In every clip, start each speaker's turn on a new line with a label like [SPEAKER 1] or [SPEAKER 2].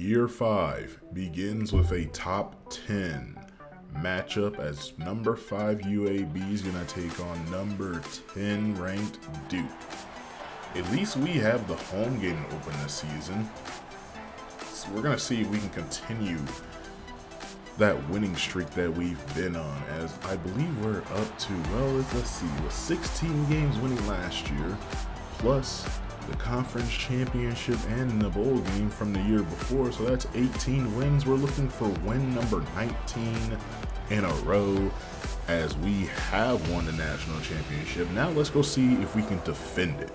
[SPEAKER 1] Year 5 begins with a top 10 matchup as number 5 UAB is going to take on number 10 ranked Duke. At least we have the home game to open this season. So we're going to see if we can continue that winning streak that we've been on, as I believe we're up to, well, let's see, with 16 games winning last year, plus the conference championship and the bowl game from the year before, so that's 18 wins. We're looking for win number 19 in a row, as we have won the national championship. Now let's go see if we can defend it,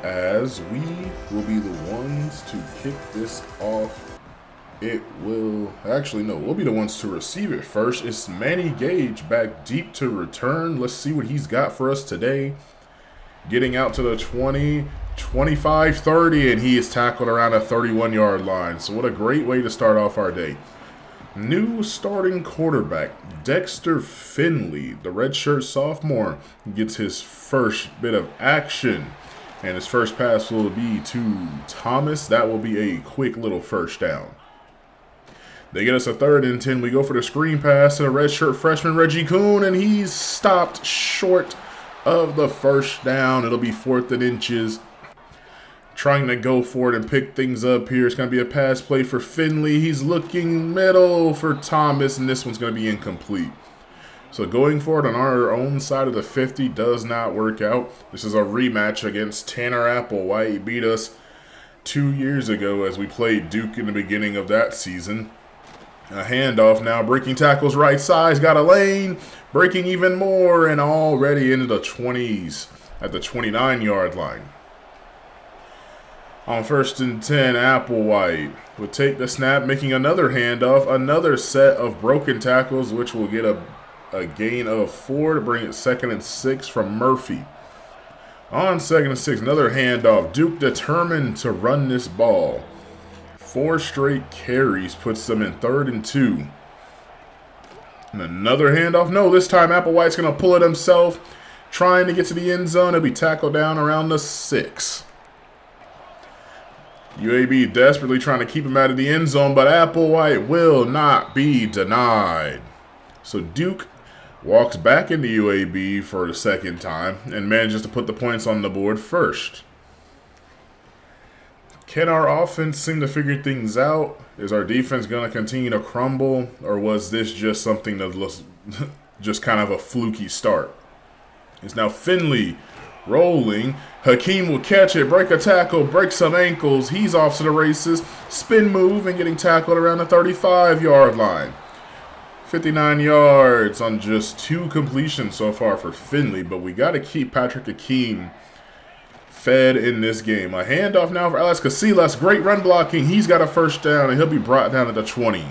[SPEAKER 1] as we will be the ones to kick this off. We'll be the ones to receive it first. It's Manny Gage back deep to return. Let's see what he's got for us today. Getting out to the 20, 25, 30, and he is tackled around a 31-yard line. So what a great way to start off our day. New starting quarterback, Dexter Finley, the redshirt sophomore, gets his first bit of action. And his first pass will be to Thomas. That will be a quick little first down. They get us a 3rd and 10. We go for the screen pass to the redshirt freshman Reggie Kuhn, and he's stopped short of the first down. It'll be 4th and inches. Trying to go for it and pick things up here. It's going to be a pass play for Finley. He's looking middle for Thomas, and this one's going to be incomplete. So going for it on our own side of the 50 does not work out. This is a rematch against Tanner Applewhite. He beat us 2 years ago as we played Duke in the beginning of that season. A handoff now, breaking tackles right side, got a lane, breaking even more, and already into the 20s at the 29-yard line. On 1st and 10, Applewhite would take the snap, making another handoff, another set of broken tackles, which will get a gain of 4 to bring it 2nd and 6 from Murphy. On 2nd and 6, another handoff. Duke determined to run this ball. 4 straight carries puts them in 3rd and 2. And another handoff. No, this time Applewhite's going to pull it himself, trying to get to the end zone. He'll be tackled down around the 6. UAB desperately trying to keep him out of the end zone, but Applewhite will not be denied. So Duke walks back into UAB for the 2nd time and manages to put the points on the board first. Can our offense seem to figure things out? Is our defense going to continue to crumble, or was this just something that was just kind of a fluky start? It's now Finley rolling. Hakeem will catch it, break a tackle, break some ankles. He's off to the races. Spin move and getting tackled around the 35-yard line. 59 yards on just 2 completions so far for Finley, but we got to keep Patrick Hakeem fed in this game. A handoff now for Alex Casillas. Great run blocking. He's got a first down, and he'll be brought down at the 20.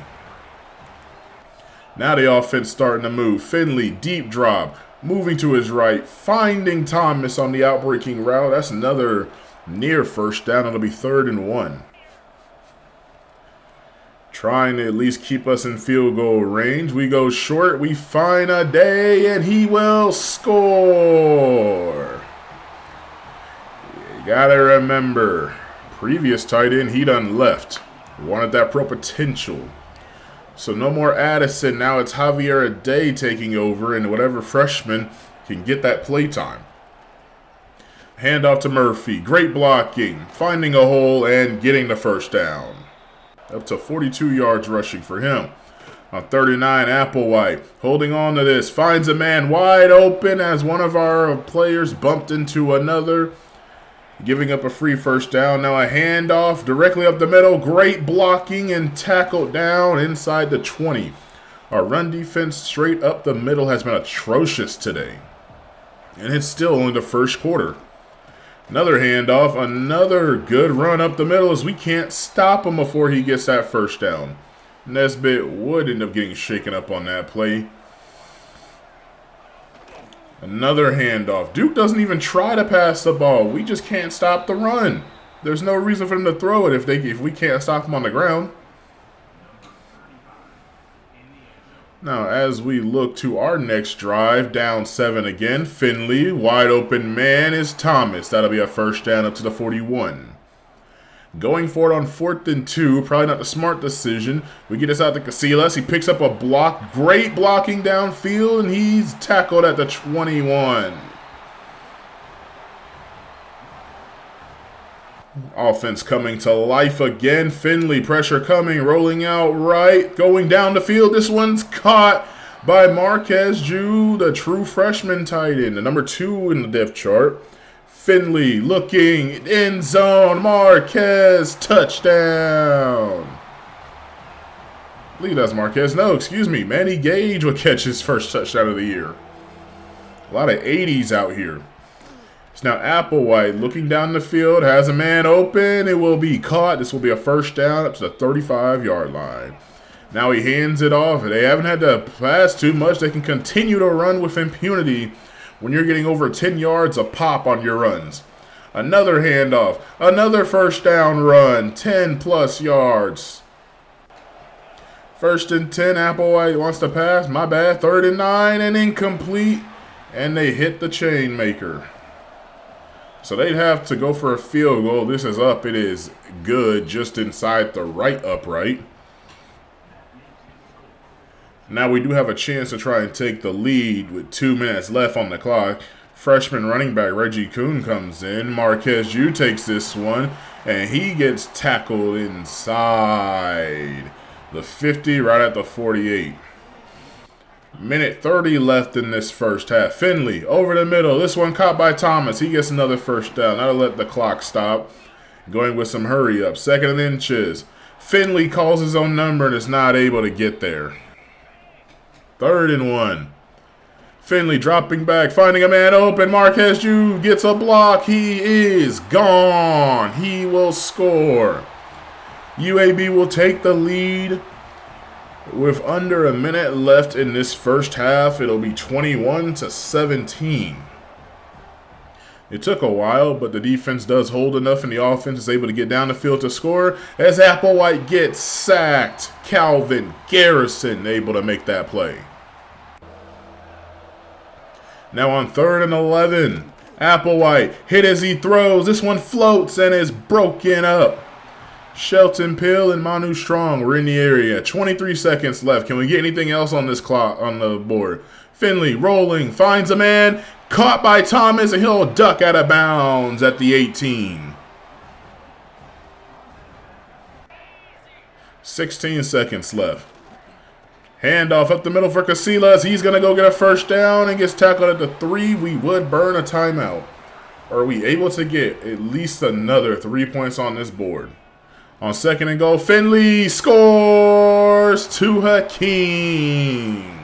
[SPEAKER 1] Now the offense starting to move. Finley, deep drop, moving to his right, finding Thomas on the outbreaking route. That's another near first down. It'll be 3rd and 1. Trying to at least keep us in field goal range. We go short. We find a day, and he will score. You gotta remember, previous tight end, he done left. Wanted that pro potential. So no more Addison. Now it's Javier Ade taking over, and whatever freshman can get that play time. Handoff to Murphy. Great blocking. Finding a hole and getting the first down. Up to 42 yards rushing for him. On 39, Applewhite holding on to this. Finds a man wide open as one of our players bumped into another, giving up a free first down. Now a handoff directly up the middle. Great blocking and tackled down inside the 20. Our run defense straight up the middle has been atrocious today. And it's still only the first quarter. Another handoff. Another good run up the middle as we can't stop him before he gets that first down. Nesbitt would end up getting shaken up on that play. Another handoff. Duke doesn't even try to pass the ball. We just can't stop the run. There's no reason for them to throw it if we can't stop them on the ground. Now, as we look to our next drive, down 7 again, Finley, wide open man is Thomas. That'll be a first down up to the 41. Going for it on 4th and 2. Probably not the smart decision. We get this out to Casillas. He picks up a block. Great blocking downfield, and he's tackled at the 21. Offense coming to life again. Finley, pressure coming, rolling out right, going down the field. This one's caught by Marquez Jew, the true freshman tight end, the number 2 in the depth chart. Finley looking, end zone, Marquez, touchdown. I believe that's Marquez. No, excuse me. Manny Gage will catch his first touchdown of the year. A lot of 80s out here. It's now Applewhite looking down the field, has a man open. It will be caught. This will be a first down up to the 35-yard line. Now he hands it off. They haven't had to pass too much. They can continue to run with impunity when you're getting over 10 yards a pop on your runs. Another handoff. Another first down run. 10-plus yards. 1st and 10. Applewhite wants to pass. My bad. 3rd and 9 and incomplete. And they hit the chain maker. So they'd have to go for a field goal. This is up. It is good just inside the right upright. Now we do have a chance to try and take the lead with 2 minutes left on the clock. Freshman running back Reggie Kuhn comes in. Marquez Jew takes this one, and he gets tackled inside the 50, right at the 48. Minute 30 left in this first half. Finley over the middle. This one caught by Thomas. He gets another first down. That'll let the clock stop. Going with some hurry up. 2nd and inches. Finley calls his own number and is not able to get there. 3rd and 1. Finley dropping back, finding a man open. Marquez Jew gets a block. He is gone. He will score. UAB will take the lead with under a minute left in this first half. It'll be 21-17. It took a while, but the defense does hold enough, and the offense is able to get down the field to score as Applewhite gets sacked. Calvin Garrison able to make that play. Now on 3rd and 11, Applewhite hit as he throws. This one floats and is broken up. Shelton Pill and Manu Strong were in the area. 23 seconds left. Can we get anything else on this clock on the board? Finley rolling, finds a man, caught by Thomas, and he'll duck out of bounds at the 18. 16 seconds left. Handoff up the middle for Casillas. He's going to go get a first down and gets tackled at the 3. We would burn a timeout. Are we able to get at least another 3 points on this board? On 2nd and goal, Finley scores to Hakeem.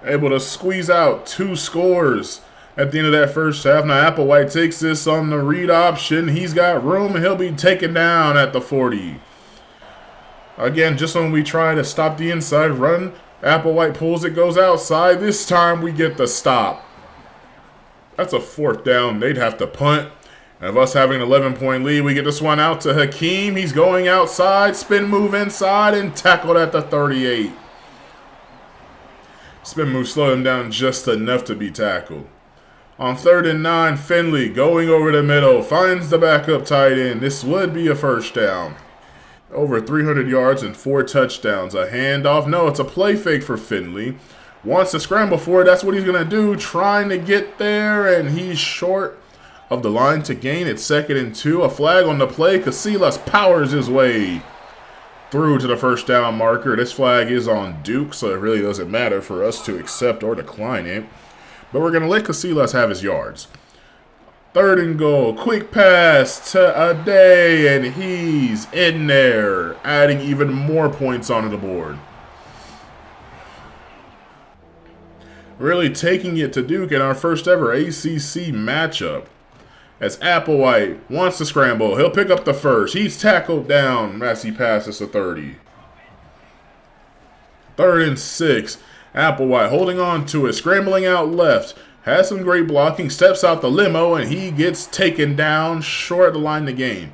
[SPEAKER 1] Able to squeeze out 2 scores at the end of that first half. Now Applewhite takes this on the read option. He's got room, and he'll be taken down at the 40. Again, just when we try to stop the inside run, Applewhite pulls it, goes outside. This time we get the stop. That's a 4th down. They'd have to punt. And of us having an 11-point lead, we get this one out to Hakeem. He's going outside, spin move inside, and tackled at the 38. Spin move slowed him down just enough to be tackled. On 3rd and 9, Finley going over the middle, finds the backup tight end. This would be a first down. Over 300 yards and 4 touchdowns. A handoff. No, it's a play fake for Finley. Wants to scramble for it. That's what he's going to do. Trying to get there, and he's short of the line to gain. It's 2nd and 2. A flag on the play. Casillas powers his way through to the first down marker. This flag is on Duke, so it really doesn't matter for us to accept or decline it. But we're going to let Casillas have his yards. 3rd and goal. Quick pass to Ade, and he's in there, adding even more points onto the board. Really taking it to Duke in our first ever ACC matchup. As Applewhite wants to scramble, he'll pick up the first. He's tackled down as he passes the 30. 3rd and 6. Applewhite holding on to it, scrambling out left. Has some great blocking, steps out the limo, and he gets taken down short of the line to gain.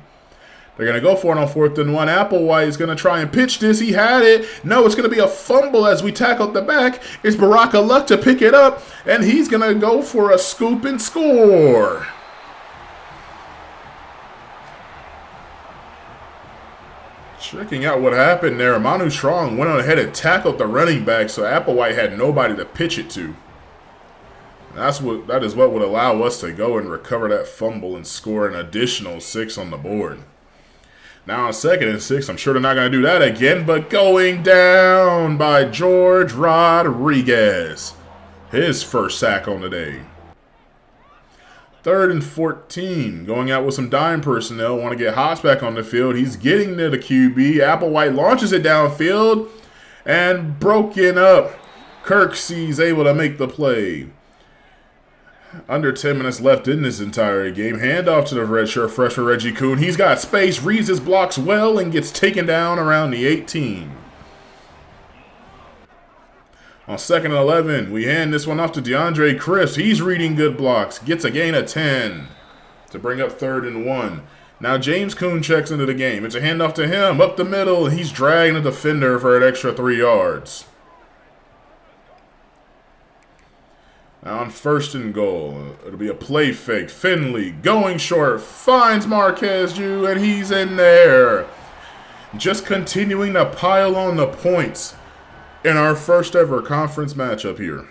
[SPEAKER 1] They're going to go for it on 4th and 1. Applewhite is going to try and pitch this. He had it. No, it's going to be a fumble as we tackled the back. It's Baraka Luck to pick it up, and he's going to go for a scoop and score. Checking out what happened there. Manu Strong went on ahead and tackled the running back, so Applewhite had nobody to pitch it to. That is what would allow us to go and recover that fumble and score an additional 6 on the board. Now on 2nd and 6, I'm sure they're not going to do that again, but going down by George Rodriguez. His first sack on the day. 3rd and 14, going out with some dime personnel. Want to get Haas back on the field. He's getting near the QB. Applewhite launches it downfield and broken up. Kirksey's able to make the play. Under 10 minutes left in this entire game. Handoff to the redshirt freshman Reggie Kuhn. He's got space, reads his blocks well, and gets taken down around the 18. On 2nd and 11, we hand this one off to DeAndre Crisp. He's reading good blocks. Gets a gain of 10 to bring up 3rd and 1. Now James Kuhn checks into the game. It's a handoff to him. Up the middle, he's dragging the defender for an extra 3 yards. Now on 1st and goal, it'll be a play fake. Finley going short, finds Marquez Jew, and he's in there. Just continuing to pile on the points in our first ever conference matchup here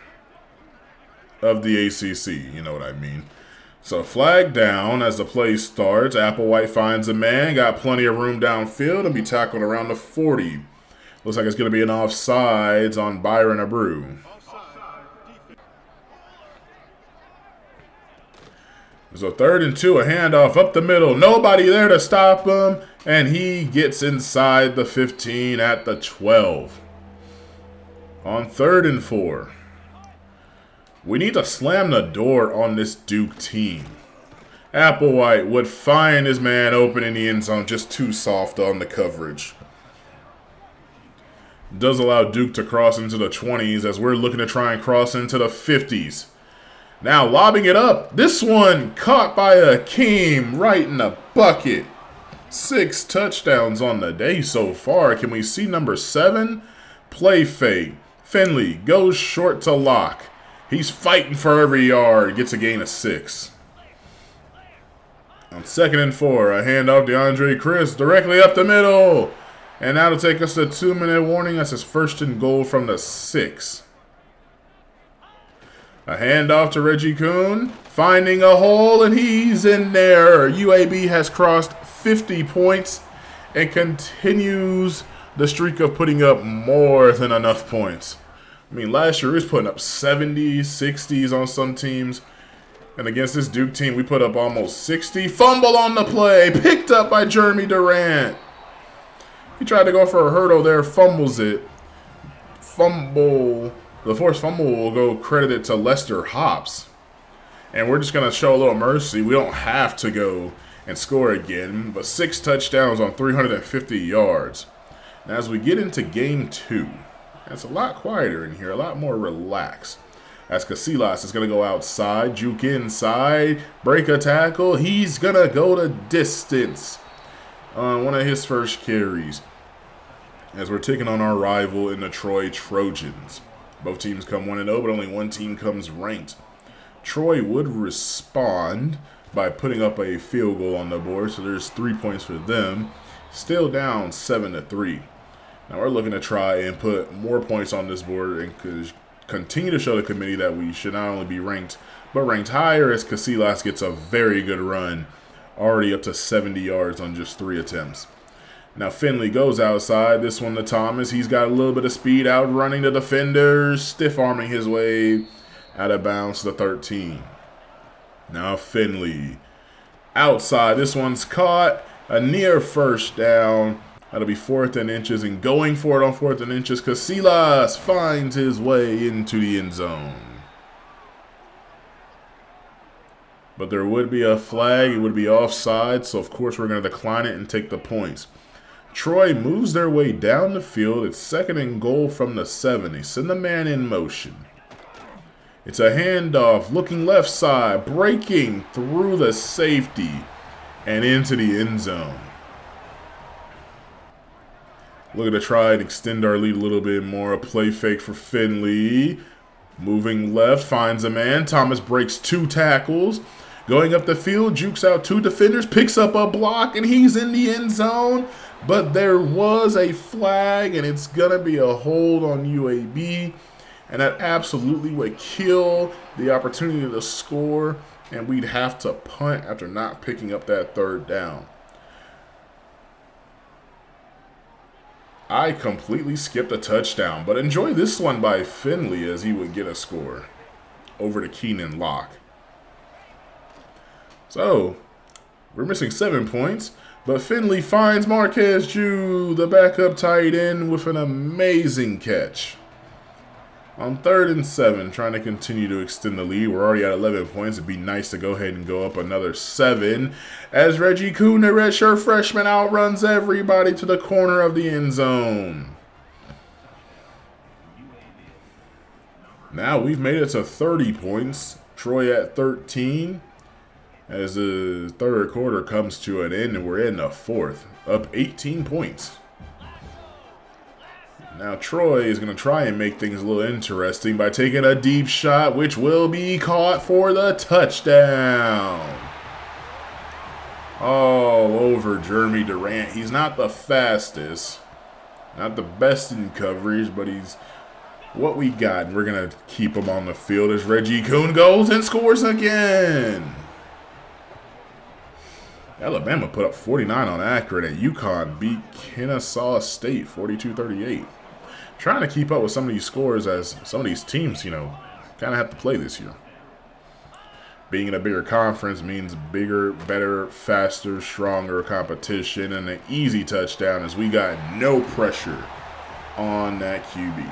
[SPEAKER 1] of the ACC. You know what I mean. So flag down as the play starts. Applewhite finds a man, got plenty of room downfield, and be tackled around the 40. Looks like it's going to be an offsides on Byron Abreu. So 3rd and 2, a handoff up the middle. Nobody there to stop him. And he gets inside the 15 at the 12. On 3rd and 4. We need to slam the door on this Duke team. Applewhite would find his man open in the end zone, just too soft on the coverage. Does allow Duke to cross into the 20s as we're looking to try and cross into the 50s. Now lobbing it up. This one caught by Akeem right in the bucket. 6 touchdowns on the day so far. Can we see number 7? Play fake. Finley goes short to Locke. He's fighting for every yard. Gets a gain of 6. On 2nd and 4, a handoff to DeAndre Crisp directly up the middle. And that'll take us to a 2-minute warning. That's his 1st and goal from the 6. A handoff to Reggie Kuhn, finding a hole, and he's in there. UAB has crossed 50 points and continues the streak of putting up more than enough points. I mean, last year we was putting up 70s, 60s on some teams. And against this Duke team, we put up almost 60. Fumble on the play, picked up by Jeremy Durant. He tried to go for a hurdle there, fumbles it. Fumble. The forced fumble will go credited to Lester Hops. And we're just going to show a little mercy. We don't have to go and score again. But 6 touchdowns on 350 yards. Now as we get into game 2, it's a lot quieter in here. A lot more relaxed. As Casillas is going to go outside. Juke inside. Break a tackle. He's going to go the distance on one of his first carries. As we're taking on our rival in the Troy Trojans. Both teams come 1-0, but only one team comes ranked. Troy would respond by putting up a field goal on the board, so there's 3 points for them. Still down 7-3. Now we're looking to try and put more points on this board and continue to show the committee that we should not only be ranked, but ranked higher as Casillas gets a very good run, already up to 70 yards on just 3 attempts. Now Finley goes outside. This one to Thomas. He's got a little bit of speed, outrunning the defenders, stiff-arming his way out of bounds to the 13. Now Finley outside. This one's caught. A near first down. That'll be 4th and inches, and going for it on 4th and inches, Casillas finds his way into the end zone. But there would be a flag. It would be offside, so of course we're going to decline it and take the points. Troy moves their way down the field. It's 2nd and goal from the 7. They send the man in motion. It's a handoff, looking left side, breaking through the safety and into the end zone. Looking to try and extend our lead a little bit more. A play fake for Finley. Moving left, finds a man. Thomas breaks 2 tackles. Going up the field, jukes out 2 defenders, picks up a block, and he's in the end zone. But there was a flag, and it's going to be a hold on UAB. And that absolutely would kill the opportunity to score, and we'd have to punt after not picking up that 3rd down. I completely skipped a touchdown, but enjoy this one by Finley as he would get a score over to Keenan Locke. So, we're missing 7 points, but Finley finds Marquez Jew, the backup tight end, with an amazing catch. On 3rd and 7, trying to continue to extend the lead. We're already at 11 points. It'd be nice to go ahead and go up another 7 as Reggie Kuhn, the redshirt freshman, outruns everybody to the corner of the end zone. Now we've made it to 30 points. Troy at 13 as the 3rd quarter comes to an end, and we're in the 4th, up 18 points. Now Troy is going to try and make things a little interesting by taking a deep shot, which will be caught for the touchdown. All over Jeremy Durant. He's not the fastest, not the best in coverage, but he's what we got. And we're going to keep him on the field as Reggie Kuhn goes and scores again. Alabama put up 49 on Akron, and UConn beat Kennesaw State 42-38. Trying to keep up with some of these scores as some of these teams, kind of have to play this year. Being in a bigger conference means bigger, better, faster, stronger competition, and an easy touchdown as we got no pressure on that QB.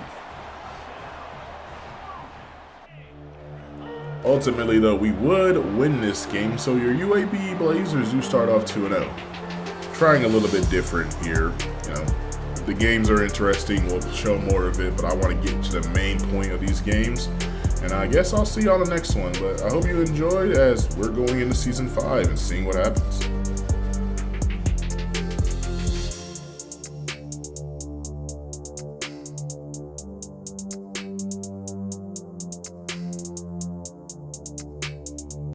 [SPEAKER 1] Ultimately, though, we would win this game, so your UAB Blazers do start off 2-0. Trying a little bit different here, The games are interesting. We'll show more of it, but I want to get to the main point of these games. And I guess I'll see you on the next one. But I hope you enjoyed as we're going into Season 5 and seeing what happens.